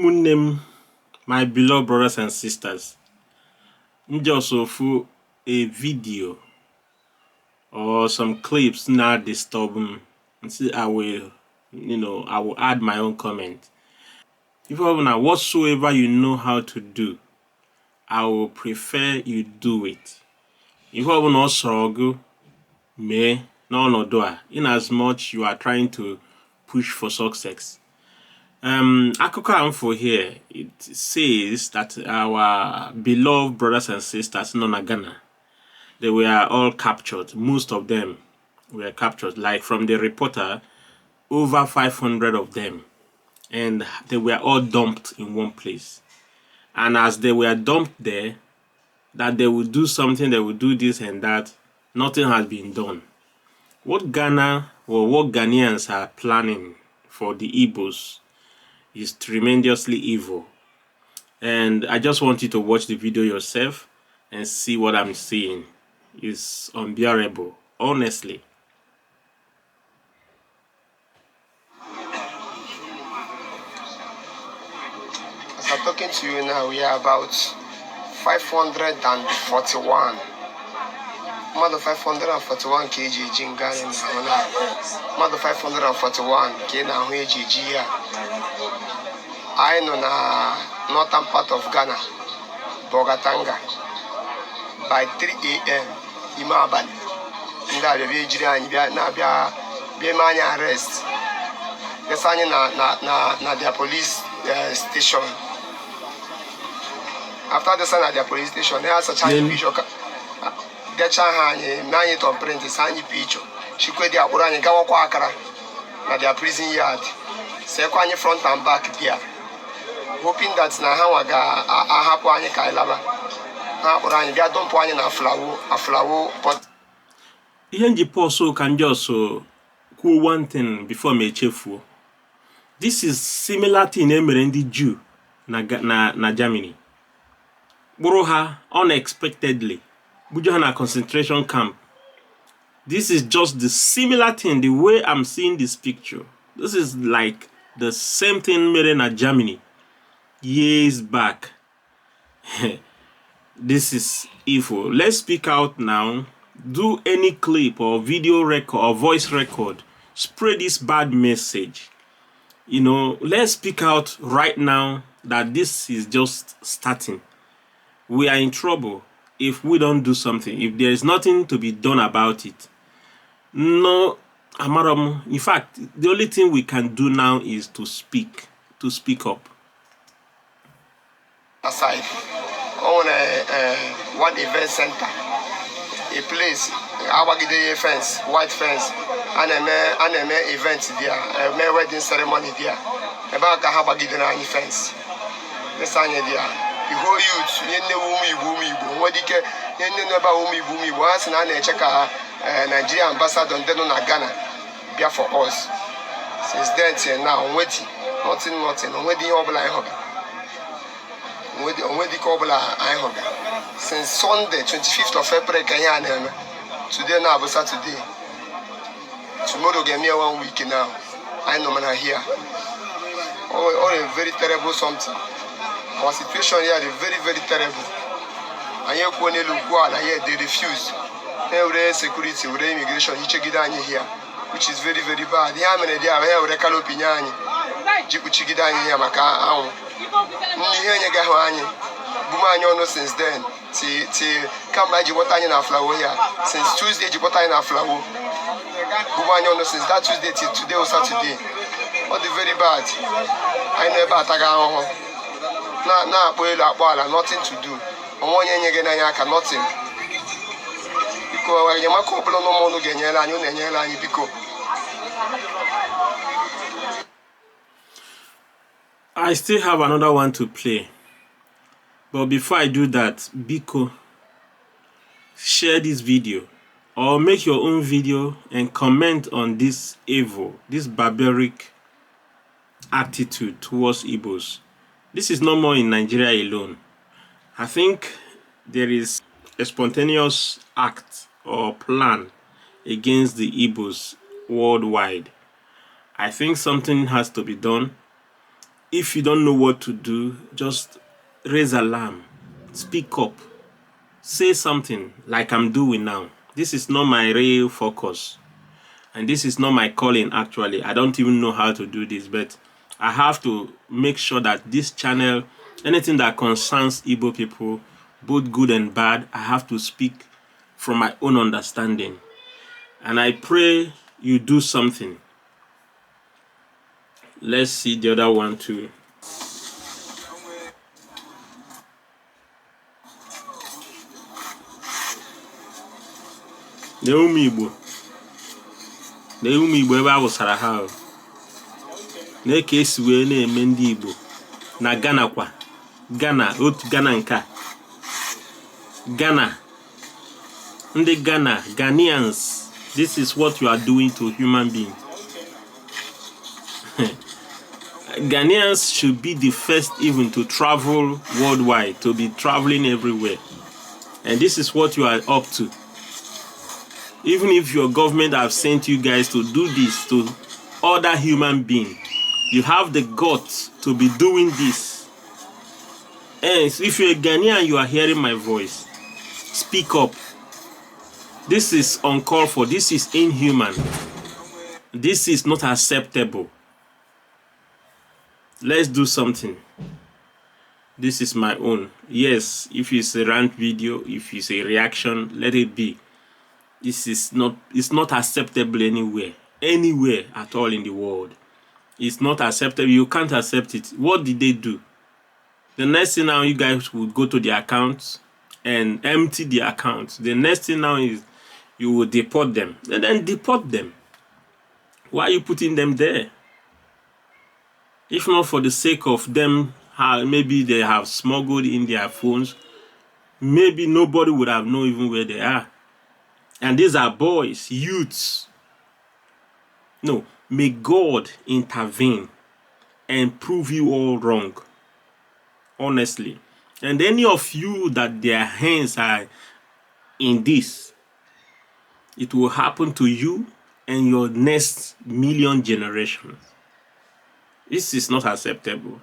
Umunem, my beloved brothers and sisters, just for a video or some clips not disturbing. And see, I will add my own comment. If whatsoever you know how to do, I will prefer you do it. If I will not struggle, may no do it. In as much you are trying to push for success. Akụkọ info here, it says that our beloved brothers and sisters in Ghana, they were all captured. Most of them were captured. Like from the reporter, over 500 of them. And they were all dumped in one place. And as they were dumped there, that they would do something, they would do this and that, nothing has been done. What Ghana or what Ghanaians are planning for the Igbos is tremendously evil. And I just want you to watch the video yourself and see what I'm seeing. It's unbearable, honestly. As I'm talking to you now, we are about 541. More than 541 kg Jingani now. More than 541 kg now here. I know na northern part of Ghana, Bogatanga. By 3 a.m. Imaban. Nda be jira na be manya arrest. Yes, I na their police station. After the sign at their police station, they have a Chinese picture. They change nine to print the Sanyi picture. She could their Urani Gawako Akara na their prison yard. Sekwanye front and back there. Hoping that na hawaga ahapwanye kailaba. Ha Urani dia don't pwanye na flower pot. Ihe njiposo can just cool one thing before me chefu. This is similar to the Jew na Germany. Buruha unexpectedly. Bujuhana concentration camp. This is just the similar thing, the way I'm seeing this picture. This is like the same thing made in Germany years back. This is evil. Let's speak out now. Do any clip or video record or voice record. Spread this bad message. Let's speak out right now that this is just starting. We are in trouble if we don't do something, if there is nothing to be done about it. No, Amaram, in fact, the only thing we can do now is to speak up. Aside, on one event center, a place, Awagide fence, white fence, and a event there, a wedding ceremony there. About Habagide fence. The sign there. The whole youth, what you can, about Umi, was an Nigerian ambassador on Ghana, be for us. Since then till now, waiting, nothing, wedding obla since Sunday, 25th of April, today now, Saturday. Tomorrow, give me 1 week now. I know man here. All a very terrible something. Our situation here is very, very terrible. And here, they refuse. Every security, every immigration, here, which is very, very bad. Here, many there, here, we call opinion. Jibuchigidani here, Maka. Since then, till come by Jibotani flower here. Since Tuesday, Jibotani flower. Since that Tuesday till today or Saturday. All the very bad. I never attack. Nothing to do. Nothing. I still have another one to play. But before I do that, Biko, share this video or make your own video and comment on this evil, this barbaric attitude towards Igbos. This is no more in Nigeria alone. I think there is a spontaneous act or plan against the Igbos worldwide. I think something has to be done. If you don't know what to do, just raise alarm, speak up, say something like I'm doing now. This is not my real focus, and this is not my calling actually. I don't even know how to do this, but I have to make sure that this channel, anything that concerns Igbo people, both good and bad, I have to speak from my own understanding. And I pray you do something. Let's see the other one too. The ụmụ Igbo ebe a wụsara ha na-eke esi wee na-eme ndị Igbo na Ghana kwa Ghana, otu Ghana nke a Ghana, ndị Ghana, Ghanaians, this is what you are doing to human beings. Ghanaians should be the first even to travel worldwide, to be traveling everywhere. And this is what you are up to. Even if your government have sent you guys to do this to other human beings, you have the guts to be doing this. And if you're a Ghanaian, you are hearing my voice, speak up. This is uncalled for. This is inhuman. This is not acceptable. Let's do something. This is my own. Yes, if it's a rant video, if it's a reaction, let it be. This is not, it's not acceptable anywhere at all in the world. It's not acceptable. You can't accept it. What did they do? The next thing now, you guys would go to the account and empty the account. The next thing now is you will deport them. And then deport them. Why are you putting them there? If not for the sake of them, maybe they have smuggled in their phones, maybe nobody would have known even where they are. And these are boys, youths. No, may God intervene and prove you all wrong. Honestly. And any of you that their hands are in this, it will happen to you and your next million generations. This is not acceptable.